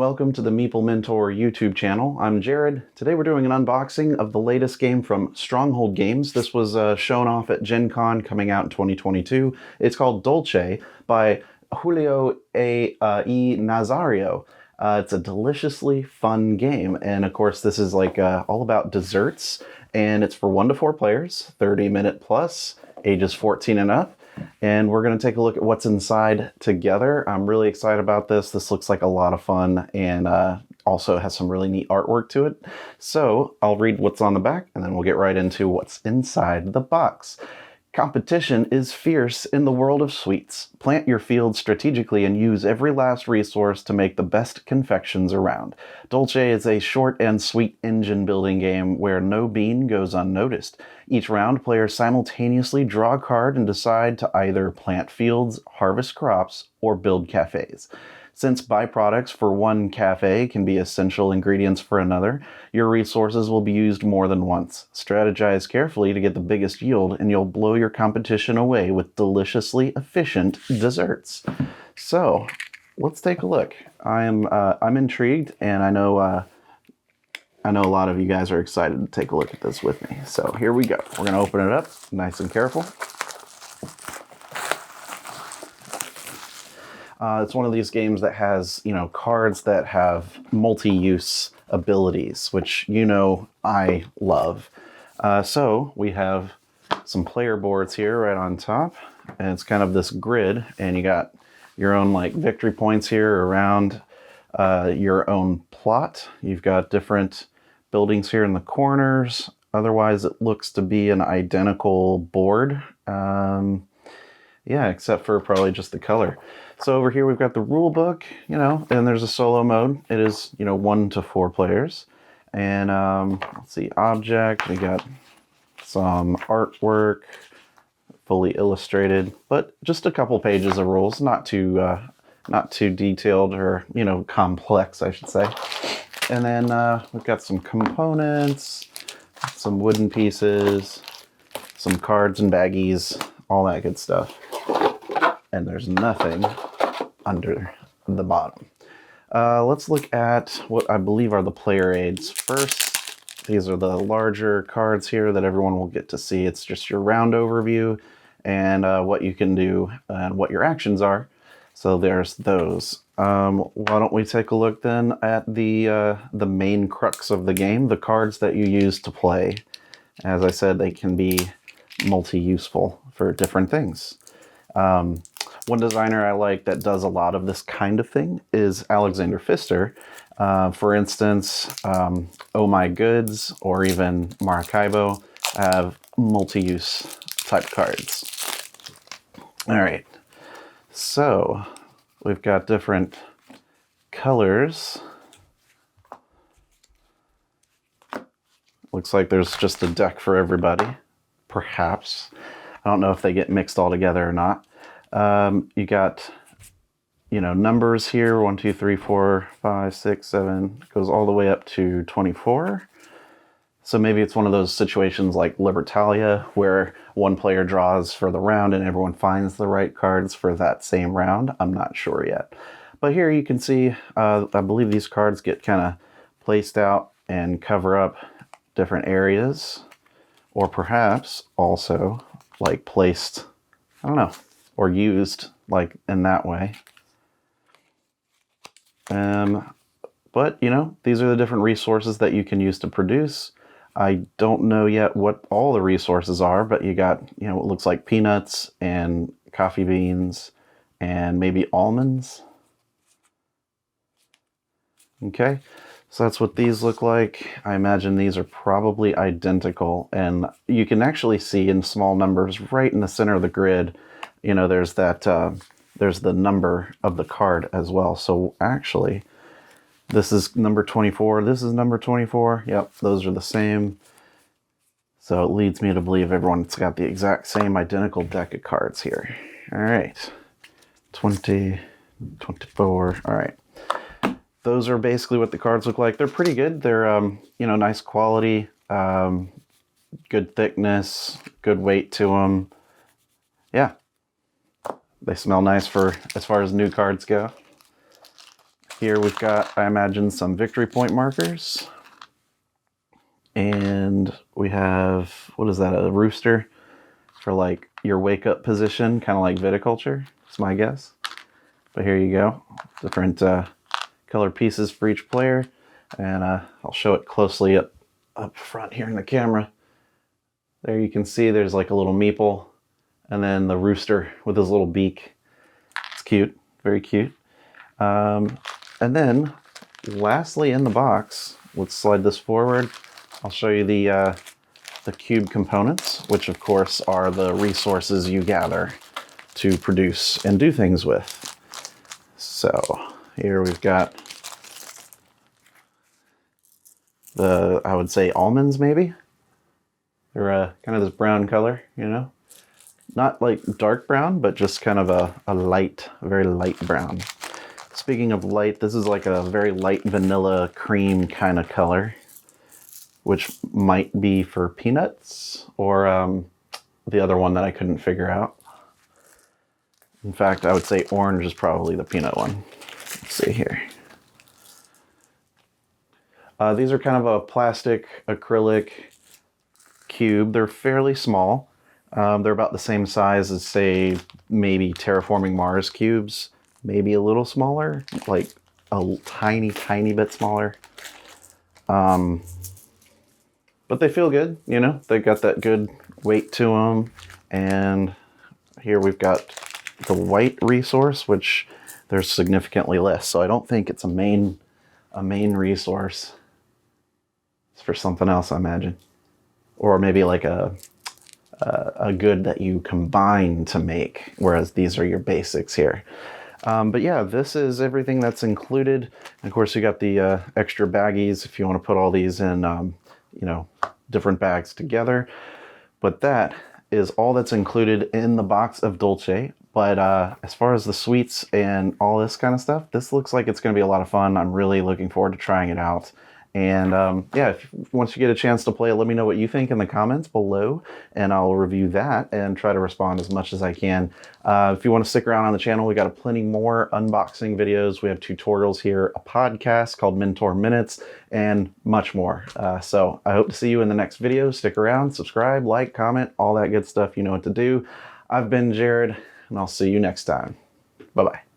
welcome to the Meeple Mentor YouTube channel. I'm Jared. Today we're doing an unboxing of the latest game from Stronghold Games. This was shown off at Gen Con coming out in 2022. It's called Dulce by Julio E. Nazario. It's a deliciously fun game, and of course this is like all about desserts, and it's for 1 to 4 players, 30-minute plus, ages 14 and up. And we're going to take a look at what's inside together. I'm really excited about this. This looks like a lot of fun, and also has some really neat artwork to it. So I'll read what's on the back, and then we'll get right into what's inside the box. Competition is fierce in the world of sweets. Plant your field strategically and use every last resource to make the best confections around. Dulce is a short and sweet engine building game where no bean goes unnoticed. Each round, players simultaneously draw a card and decide to either plant fields, harvest crops, or build cafes. Since byproducts for one cafe can be essential ingredients for another, your resources will be used more than once. Strategize carefully to get the biggest yield, and you'll blow your competition away with deliciously efficient desserts. So, let's take a look. I'm intrigued, and I know a lot of you guys are excited to take a look at this with me. So here we go. We're going to open it up, nice and careful. It's one of these games that has, cards that have multi-use abilities, which I love. So we have some player boards here right on top, and it's kind of this grid, and you got your own victory points here around your own plot. You've got different buildings here in the corners. Otherwise, it looks to be an identical board. Yeah, except for probably just the color. So over here we've got the rule book, and there's a solo mode. It is, 1 to 4 players. And let's see, object. We got some artwork, fully illustrated, but just a couple pages of rules, not too detailed or complex, I should say. And then we've got some components, some wooden pieces, some cards and baggies, all that good stuff. And there's nothing under the bottom. Let's look at what I believe are the player aids first. These are the larger cards here that everyone will get to see. It's just your round overview and what you can do and what your actions are. So there's those. Why don't we take a look then at the main crux of the game, the cards that you use to play. As I said, they can be multi-useful for different things. One designer I like that does a lot of this kind of thing is Alexander Pfister. For instance, Oh My Goods or even Maracaibo have multi-use type cards. All right, so we've got different colors. Looks like there's just a deck for everybody, perhaps. I don't know if they get mixed all together or not. You got, numbers here, 1, 2, 3, 4, 5, 6, 7, goes all the way up to 24. So maybe it's one of those situations like Libertalia where one player draws for the round and everyone finds the right cards for that same round. I'm not sure yet. But here you can see, I believe these cards get kind of placed out and cover up different areas, or perhaps also placed, I don't know, or used in that way. But these are the different resources that you can use to produce. I don't know yet what all the resources are, but you got, it looks like peanuts and coffee beans and maybe almonds. Okay, so that's what these look like. I imagine these are probably identical, and you can actually see in small numbers right in the center of the grid, there's that, there's the number of the card as well. So actually, this is number 24, this is number 24. Yep, those are the same. So it leads me to believe everyone's got the exact same identical deck of cards here. All right, 20, 24, all right. Those are basically what the cards look like. They're pretty good. They're, nice quality, good thickness, good weight to them. Yeah, they smell nice for as far as new cards go. Here we've got, I imagine, some victory point markers. And we have, what is that, a rooster for like your wake up position, kind of like viticulture, is my guess. But here you go, different color pieces for each player. And I'll show it closely up front here in the camera. There you can see there's like a little meeple, and then the rooster with his little beak. It's cute, very cute. And then lastly in the box, let's slide this forward. I'll show you the cube components, which of course are the resources you gather to produce and do things with. So here we've got the, I would say, almonds maybe. They're kind of this brown color, you know? Not like dark brown, but just kind of a light, very light brown. Speaking of light, this is like a very light vanilla cream kind of color, which might be for peanuts or the other one that I couldn't figure out. In fact, I would say orange is probably the peanut one. Let's see here. These are kind of a plastic acrylic cube. They're fairly small. They're about the same size as, say, maybe Terraforming Mars cubes. Maybe a little smaller, like a tiny, tiny bit smaller. But they feel good, you know? They've got that good weight to them. And here we've got the white resource, which there's significantly less. So I don't think it's a main resource. It's for something else, I imagine. Or maybe like a good that you combine to make, whereas these are your basics here. But yeah, this is everything that's included. And of course, you got the extra baggies if you want to put all these in, you know, different bags together. But that is all that's included in the box of Dulce. But as far as the sweets and all this kind of stuff, this looks like it's going to be a lot of fun. I'm really looking forward to trying it out. And yeah, once you get a chance to play it, let me know what you think in the comments below, and I'll review that and try to respond as much as I can. If you want to stick around on the channel, we got plenty more unboxing videos. We have tutorials here, a podcast called Mentor Minutes, and much more. So I hope to see you in the next video. Stick around, subscribe, like, comment, all that good stuff. You know what to do. I've been Jared, and I'll see you next time. Bye-bye.